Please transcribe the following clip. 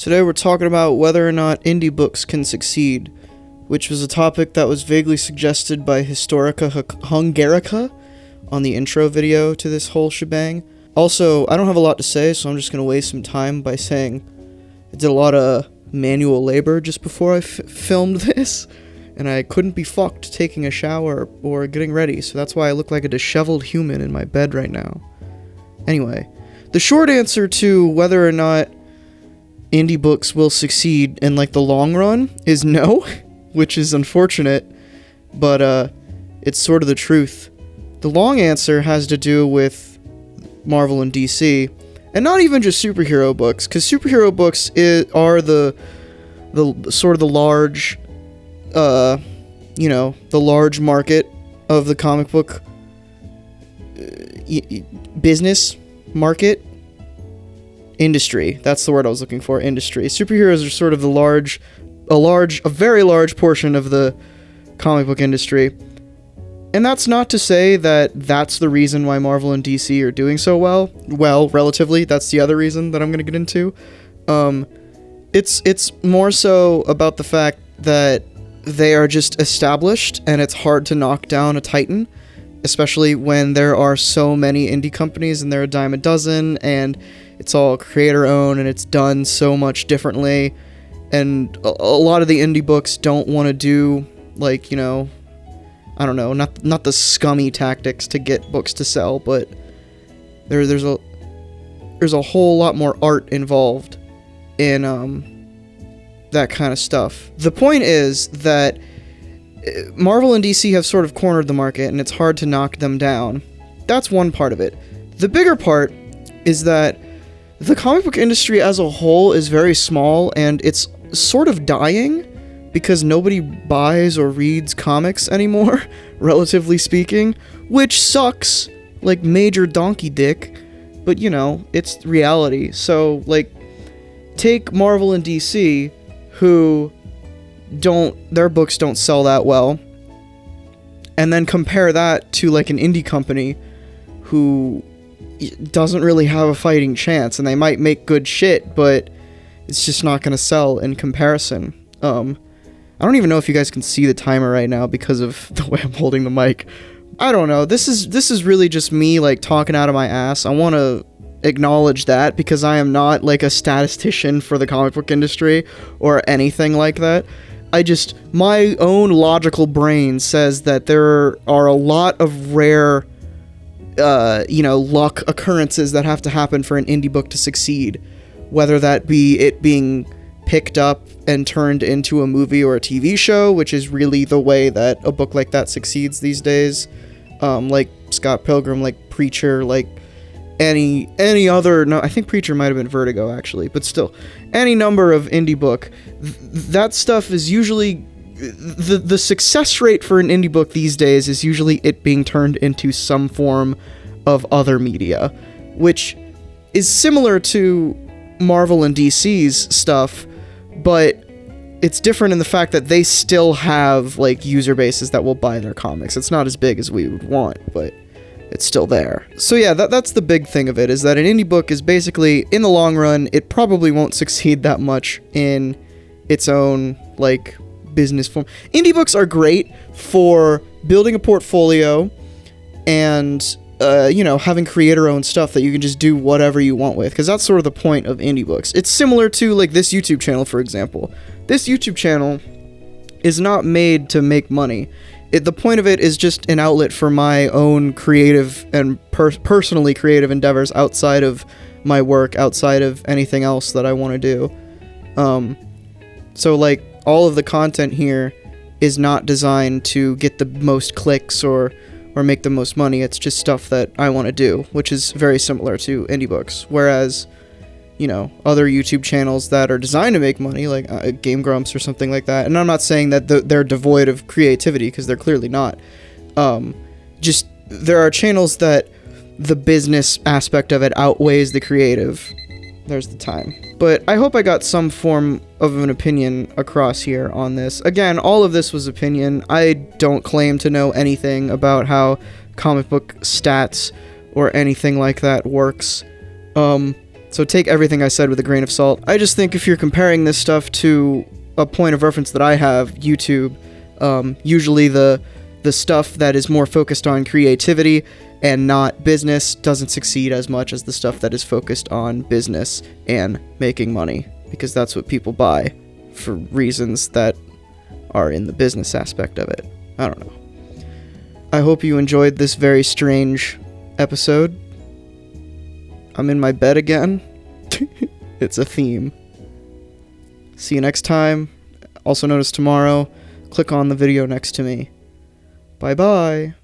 Today we're talking about whether or not indie books can succeed, which was a topic that was vaguely suggested by Historica Hungarica on the intro video to this whole shebang. Also, I don't have a lot to say, so I'm just going to waste some time by saying I did a lot of manual labor just before I filmed this, and I couldn't be fucked taking a shower or getting ready, so that's why I look like a disheveled human in my bed right now. Anyway, the short answer to whether or not indie books will succeed in the long run is no, which is unfortunate, but it's sort of the truth. The long answer has to do with Marvel and DC, and not even just superhero books, because superhero books are the sort of the large, the large market of the comic book business market. Industry. That's the word I was looking for. Industry. Superheroes are sort of a very large portion of the comic book industry. And that's not to say that that's the reason why Marvel and DC are doing so well. Well, relatively. That's the other reason that I'm going to get into. It's more so about the fact that they are just established and it's hard to knock down a titan, especially when there are so many indie companies and they're a dime a dozen, and it's all creator-owned, and it's done so much differently, and a lot of the indie books don't want to do, I don't know, not the scummy tactics to get books to sell, but there's a whole lot more art involved in that kind of stuff. The point is that Marvel and DC have sort of cornered the market, and it's hard to knock them down. That's one part of it. The bigger part is that the comic book industry as a whole is very small, and it's sort of dying because nobody buys or reads comics anymore, relatively speaking, which sucks, like major donkey dick, but it's reality. So, take Marvel and DC, who their books don't sell that well, and then compare that to an indie company who doesn't really have a fighting chance, and they might make good shit, but it's just not going to sell in comparison. I don't even know if you guys can see the timer right now because of the way I'm holding the mic. I don't know. This is really just me talking out of my ass. I want to acknowledge that because I am not a statistician for the comic book industry or anything like that. My own logical brain says that there are a lot of rare luck occurrences that have to happen for an indie book to succeed, whether that be it being picked up and turned into a movie or a TV show, which is really the way that a book like that succeeds these days, like Scott Pilgrim, like Preacher, like any other, no, I think Preacher might have been Vertigo actually, but still, any number of indie book, that stuff is usually, the success rate for an indie book these days is usually it being turned into some form of other media, which is similar to Marvel and DC's stuff, but it's different in the fact that they still have user bases that will buy their comics. It's not as big as we would want, but it's still there. So yeah, that's the big thing of it, is that an indie book is basically, in the long run, it probably won't succeed that much in its own business form. Indie books are great for building a portfolio and having creator-owned stuff that you can just do whatever you want with, because that's sort of the point of indie books. It's similar to this YouTube channel, for example. This YouTube channel is not made to make money. The point of it is just an outlet for my own creative and personally creative endeavors outside of my work, outside of anything else that I want to do. So all of the content here is not designed to get the most clicks or make the most money. It's just stuff that I want to do, which is very similar to indie books. Whereas, other YouTube channels that are designed to make money, like Game Grumps or something like that, and I'm not saying that they're devoid of creativity, because they're clearly not. Just, there are channels that the business aspect of it outweighs the creative. There's the time. But I hope I got some form of an opinion across here on this. Again, all of this was opinion. I don't claim to know anything about how comic book stats or anything like that works. So take everything I said with a grain of salt. I just think if you're comparing this stuff to a point of reference that I have, YouTube, usually the stuff that is more focused on creativity and not business doesn't succeed as much as the stuff that is focused on business and making money, because that's what people buy for reasons that are in the business aspect of it. I don't know. I hope you enjoyed this very strange episode. I'm in my bed again. It's a theme. See you next time. Also notice tomorrow, click on the video next to me. Bye-bye.